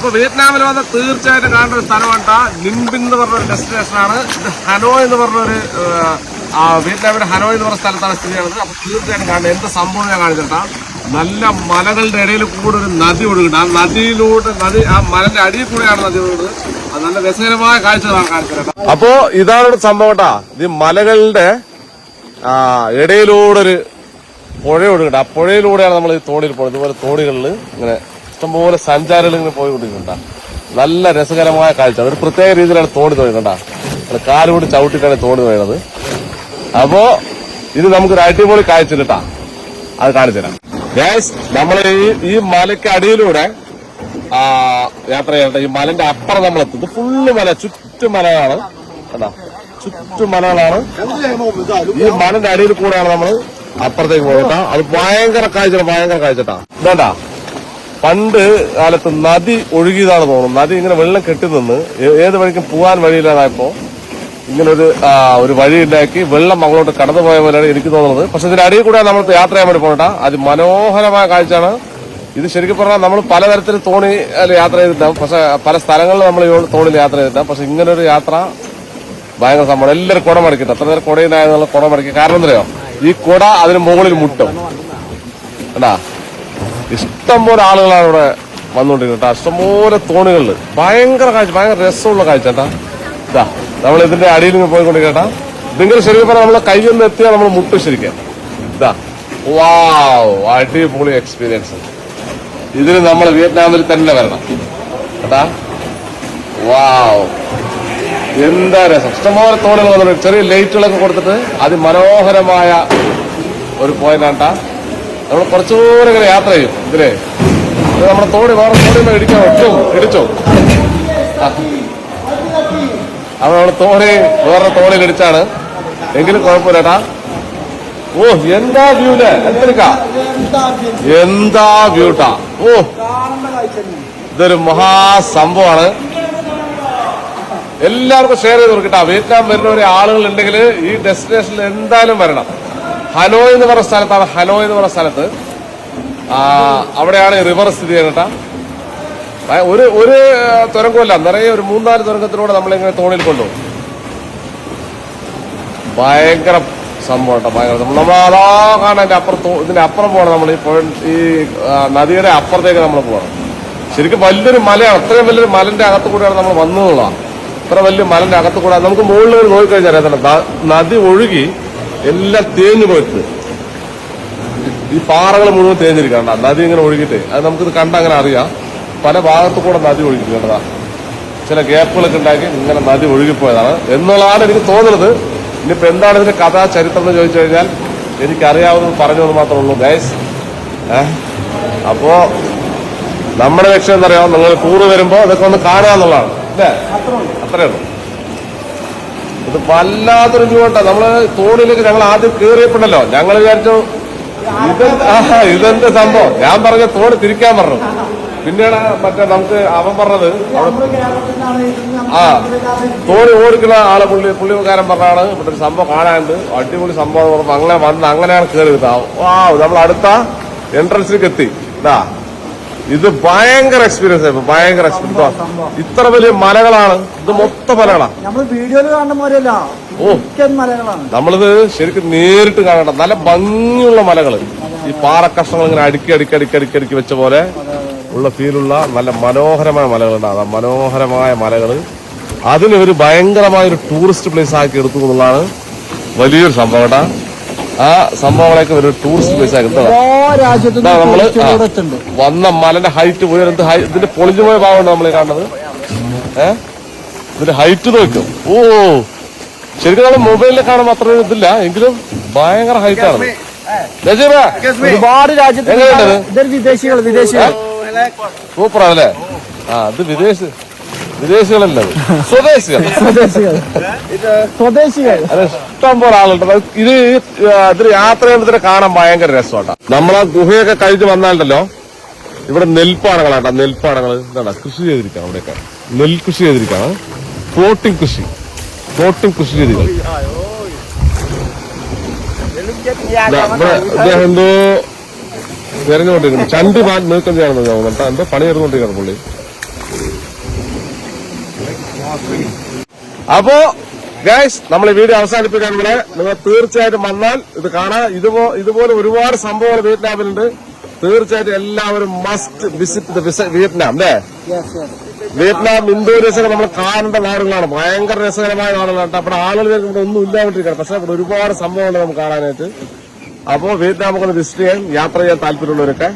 അപ്പൊ വിയറ്റ്നാമിൽ വന്ന തീർച്ചയായിട്ടും കാണേണ്ട ഒരു സ്ഥലമാണ് നിംബിൻ എന്ന് പറഞ്ഞ ഒരു ഡെസ്റ്റിനേഷനാണ്. ഇത് ഹനോയ് എന്ന് പറഞ്ഞൊരു വിയറ്റ്നാമിന്റെ ഹനോയ് എന്ന് പറഞ്ഞ സ്ഥലത്താണ് സ്ഥിതി ചെയ്യുന്നത്. അപ്പൊ തീർച്ചയായിട്ടും കാണേണ്ട എന്ത് സംഭവം ഞാൻ കാണിച്ചിട്ടാ, നല്ല മലകളുടെ ഇടയിൽ കൂടെ ഒരു നദി ഒഴുകുന്നുണ്ട്. ആ നദിയിലൂടെ ആ മലന്റെ അടിയിൽ കൂടെയാണ് നദി ഒഴുകുന്നത്. അത് നല്ല രസകരമായ കാഴ്ചകളാണ് കാണിച്ചത്. അപ്പോ ഇതാണ് ഒരു സംഭവം കേട്ടാ. ഇത് മലകളുടെ ഇടയിലൂടെ ഒരു പുഴ ഒഴുകുന്നുണ്ട്. ആ പുഴയിലൂടെയാണ് നമ്മൾ ഈ തോണിയിൽ പോകുന്നത്. ഇതുപോലെ തോണികളിൽ ഇങ്ങനെ ഇഷ്ടംപോലെ സഞ്ചാരികൾ ഇങ്ങനെ പോയിക്കൊണ്ടിരിക്കുന്നുണ്ടാ. നല്ല രസകരമായ കാഴ്ച. ഒരു പ്രത്യേക രീതിയിലാണ് തോണി തോന്നുന്നുണ്ടാ. കാലുകൊണ്ട് ചവിട്ടിട്ടാണ് തോണി തോന്നുന്നത്. അപ്പോ ഇത് നമുക്കൊരു അടിപൊളി കാഴ്ച കിട്ടാ. അത് കാണിച്ചു തരാം. നമ്മൾ ഈ മലയ്ക്ക് അടിയിലൂടെ യാത്ര ചെയ്യട്ടെ. ഈ മലന്റെ അപ്പുറം നമ്മളെത്തും. ഇത് ഫുള്ള് മല, ചുറ്റുമലകളാണ് കേട്ടാ. ചുറ്റുമലകളാണ്. ഈ മലന്റെ അടിയിൽ കൂടെയാണ് നമ്മൾ അപ്പുറത്തേക്ക് പോകട്ടാ. അത് ഭയങ്കര കാഴ്ചട്ടാ. ഇതാണ്ടാ, പണ്ട് കാലത്ത് നദി ഒഴുകിയതാണ് തോന്നുന്നു. നദി ഇങ്ങനെ വെള്ളം കെട്ടി നിന്ന് ഏത് വഴിക്കും പോകാൻ വഴിയില്ലാതായപ്പോ ഇങ്ങനെ ഒരു വഴി ഉണ്ടാക്കി വെള്ളം അങ്ങോട്ട് കടന്നു പോയ പോലെയാണ് എനിക്ക് തോന്നുന്നത്. പക്ഷെ ഇതിന്റെ അടിയിൽ കൂടെ നമ്മൾ യാത്ര ചെയ്യാൻ വേണ്ടി പോകട്ടാ. അത് മനോഹരമായ കാഴ്ചയാണ്. ഇത് ശരിക്കും പറഞ്ഞാൽ നമ്മൾ പലതരത്തിൽ തോണി യാത്ര ചെയ്തിട്ടാവും. പക്ഷെ പല സ്ഥലങ്ങളിൽ നമ്മൾ തോണിയിൽ യാത്ര ചെയ്തിട്ടാം. പക്ഷെ ഇങ്ങനൊരു യാത്ര ഭയങ്കര സംഭവം. എല്ലാവരും കുട മടക്കിട്ട് അത്ര നേരം കുടയിലായതുള്ള കുട മടക്കി. കാരണം എന്തറിയോ, ഈ കുട അതിന് മുകളിൽ മുട്ടും കേട്ടാ. ഇഷ്ടംപോലെ ആളുകളാണ് ഇവിടെ വന്നുകൊണ്ടിരിക്കുന്നത്. ഇഷ്ടംപോലെ തോണികളിൽ ഭയങ്കര കാഴ്ച, ഭയങ്കര രസമുള്ള കാഴ്ച കേട്ടാ. ഇതാ നമ്മൾ ഇതിന്റെ അടിയിൽ നിന്ന് പോയിക്കൊണ്ടിരിക്കട്ടാ. ഇതിങ്ങനെ ശരിക്കും പറഞ്ഞാൽ നമ്മളെ കയ്യൊന്ന് എത്തിയാൽ നമ്മൾ മുട്ടും ശരിക്കും. ഇതാ വാവ്, അടിപൊളി എക്സ്പീരിയൻസ്. ഇതിന് നമ്മൾ വിയറ്റ്നാമിൽ തന്നെ വരണം കേട്ടാ. വാവ്, എന്താ രസം. ഇഷ്ടംപോലെ തോണികൾ വന്നിട്ട് ചെറിയ ലൈറ്റുകളൊക്കെ കൊടുത്തിട്ട് അതിമനോഹരമായ ഒരു പോയിന്റാട്ടാ. നമ്മൾ കുറച്ചുകൂടെ ഇങ്ങനെ യാത്ര ചെയ്യും ഇതിലേ. നമ്മുടെ തോണി വേറെ തോണിയിൽ ഇടിച്ചോ. അത് നമ്മൾ തോണി വേറെ തോണിയിൽ ഇടിച്ചാണ്. എങ്കിലും കുഴപ്പമില്ലട്ടാ. ഓ എന്താ വ്യൂല്, എന്താ വ്യൂട്ടാ. ഓ ഇതൊരു മഹാസംഭവമാണ്. എല്ലാവർക്കും ഷെയർ ചെയ്ത് കൊടുക്കട്ടാ. വിയറ്റ്നാം വരുന്ന ആളുകൾ ഉണ്ടെങ്കിൽ ഈ ഡെസ്റ്റിനേഷനിൽ എന്തായാലും വരണം. ഹനോയ് എന്ന് പറഞ്ഞ സ്ഥലത്താണ്. ഹനോയ് എന്ന് പറഞ്ഞ സ്ഥലത്ത് അവിടെയാണ് റിവർ സ്ഥിതി ചെയ്യുന്നട്ടാ. ഒരു തുരങ്കമല്ല, നിറയെ ഒരു 3-4 തുരങ്കത്തിലൂടെ നമ്മളിങ്ങനെ തോണിയിൽ കൊണ്ടുപോകും. ഭയങ്കര സംഭവം കേട്ടോ, ഭയങ്കര. നമ്മൾ അതാ കാണാൻ ഇതിന്റെ അപ്പുറം പോകണം. നമ്മൾ ഈ നദിയുടെ അപ്പുറത്തേക്ക് നമ്മൾ പോകണം. ശരിക്കും വലിയൊരു മലയാണ്. അത്രയും വലിയൊരു മലന്റെ അകത്ത് കൂടെയാണ് നമ്മൾ വന്നതാണ്. ഇത്ര വലിയ മലന്റെ അകത്ത് കൂടെ നമുക്ക് മുകളിൽ നോക്കിക്കഴിഞ്ഞാൽ അറിയാം, നദി ഒഴുകി എല്ലാം തേഞ്ഞു പോയിട്ട് ഈ പാറകൾ മുഴുവൻ തേഞ്ഞിരിക്കണ്ട. നദി ഇങ്ങനെ ഒഴുകിയിട്ട് അത് നമുക്കിത് കണ്ടങ്ങനെ അറിയാം. പല ഭാഗത്തു കൂടെ നദി ഒഴുകി കണ്ടതാ. ചില ഗ്യാപ്പുകളൊക്കെ ഉണ്ടാക്കി ഇങ്ങനെ നദി ഒഴുകിപ്പോയതാണ് എന്നുള്ളതാണ് എനിക്ക് തോന്നുന്നത്. ഇനിയിപ്പോ എന്താണ് ഇതിന്റെ കഥാ ചരിത്രം എന്ന് ചോദിച്ചു കഴിഞ്ഞാൽ എനിക്കറിയാവുന്നത് പറഞ്ഞു എന്ന് മാത്രമേ ഉള്ളൂ ഗൈസ്. അപ്പോ നമ്മുടെ ലക്ഷ്യം എന്താ പറയാ, നിങ്ങൾ ടൂറ് വരുമ്പോ ഇതൊക്കെ ഒന്ന് കാണാന്നുള്ളതാണ് അല്ലേ. അത്രേ ഉള്ളൂ. ഇത് വല്ലാത്തൊരു വ്യൂ കേട്ടോ. നമ്മള് തോണിയിലേക്ക് ഞങ്ങൾ ആദ്യം കയറിയപ്പോഴല്ലോ ഞങ്ങൾ വിചാരിച്ചു ഇതെന്ത് സംഭവം. ഞാൻ പറഞ്ഞ തോണി തിരിക്കാൻ പറഞ്ഞു. പിന്നീട് മറ്റേ നമുക്ക് അവൻ പറഞ്ഞത് തോണി ഓടിക്കുന്ന ആളെ പുള്ളിക്കാരൻ പറഞ്ഞാണ് ഇവിടെ ഒരു സംഭവം കാണാനുണ്ട്, അടിപൊളി സംഭവം പറഞ്ഞപ്പോൾ അങ്ങനെയാണ് കയറി കിട്ടാം. നമ്മൾ അടുത്ത എൻട്രൻസിലേക്ക് എത്തി. ഇതാ ഇത് ഭയങ്കര എക്സ്പീരിയൻസ് ആയിരുന്നു, ഭയങ്കര എക്സ്പീരിയൻസ്. ഇത്ര വലിയ മലകളാണ്, ഇത് മൊത്തം മലകളാണ്. നമ്മളിത് ശരിക്കും നേരിട്ട് കാണണം. നല്ല ഭംഗിയുള്ള മലകള്, ഈ പാറക്കഷ്ണങ്ങൾ ഇങ്ങനെ അടുക്കി വെച്ച പോലെ ഉള്ള ഫീലുള്ള നല്ല മനോഹരമായ മലകളുണ്ടാകും. മനോഹരമായ മലകള് അതിന് ഒരു ഭയങ്കരമായ ഒരു ടൂറിസ്റ്റ് പ്ലേസ് ആക്കി എടുത്തു എന്നുള്ളതാണ് വലിയൊരു സംഭവം കേട്ടാ. ആ സംഭവങ്ങളൊക്കെ ഒരു ടൂറിസ്റ്റ് പ്ലേസ് ആക്കി നമ്മള് വന്ന മലന്റെ ഹൈറ്റ് ഉയരത്ത് ഇതിന്റെ പൊളിഞ്ഞു പോയ ഭാഗമുണ്ട് നമ്മൾ കാണുന്നത്. ഇതിന്റെ ഹൈറ്റ് നോക്കും. ഓ ശരിക്കും നമ്മൾ മൊബൈലിൽ കാണുമ്പോൾ അത്ര ഇതില്ല, എങ്കിലും ഭയങ്കര ഹൈറ്റാണ്. ഒരുപാട് രാജ്യത്ത് സൂപ്പറാണല്ലേ. ഇത് വിദേശികളല്ല, സ്വദേശികൾ. അത് ഇഷ്ടം പോലെ ആളുണ്ട്. ഇതിൽ യാത്ര ചെയ്യുന്നതിനെ കാണാൻ ഭയങ്കര രസമാട്ടാ. നമ്മളാ ഗുഹയൊക്കെ കഴിഞ്ഞ് വന്നാലുണ്ടല്ലോ ഇവിടെ നെൽപ്പാടങ്ങളാട്ടാ. നെൽപ്പാടങ്ങൾ എന്താണ് കൃഷി ചെയ്തിരിക്കണം. അവിടെയൊക്കെ നെൽകൃഷി ചെയ്തിരിക്കാണ്. ഫ്ലോട്ടിംഗ് കൃഷി രീതികൾ. ഇദ്ദേഹം എന്തോ തിരഞ്ഞുകൊണ്ടിരിക്കുന്നു. ചണ്ടി നീക്കം ചെയ്യാണെന്ന് തോന്നുന്നു. എന്തോ പണി ചെയ്തുകൊണ്ടിരിക്കണം പുള്ളി. അപ്പോ ഗൈസ് നമ്മൾ ഈ വീഡിയോ അവസാനിപ്പിക്കാൻ കൂടെ നിങ്ങൾ തീർച്ചയായിട്ടും വന്നാൽ ഇത് കാണാൻ ഇതുപോലെ ഒരുപാട് സംഭവങ്ങൾ വിയറ്റ്നാമിലുണ്ട്. തീർച്ചയായിട്ടും എല്ലാവരും മസ്റ്റ് വിസിറ്റ് വിയറ്റ്നാം അല്ലേ? വിയറ്റ്നാം ഇന്തോനേഷ്യ നമ്മൾ കാണേണ്ട നാടുകളാണ്. ഭയങ്കര രസകരമായ നാടുകളാണ്. അവിടെ ആളുകൾ ഇവിടെ ഒന്നും ഇല്ലാണ്ടിരിക്കണം. പക്ഷെ അവിടെ ഒരുപാട് സംഭവങ്ങൾ നമുക്ക് കാണാനായിട്ട്. അപ്പോ വിയറ്റ്നാം ഒന്ന് വിസിറ്റ് ചെയ്യാൻ യാത്ര ചെയ്യാൻ താല്പര്യമുള്ളവരൊക്കെ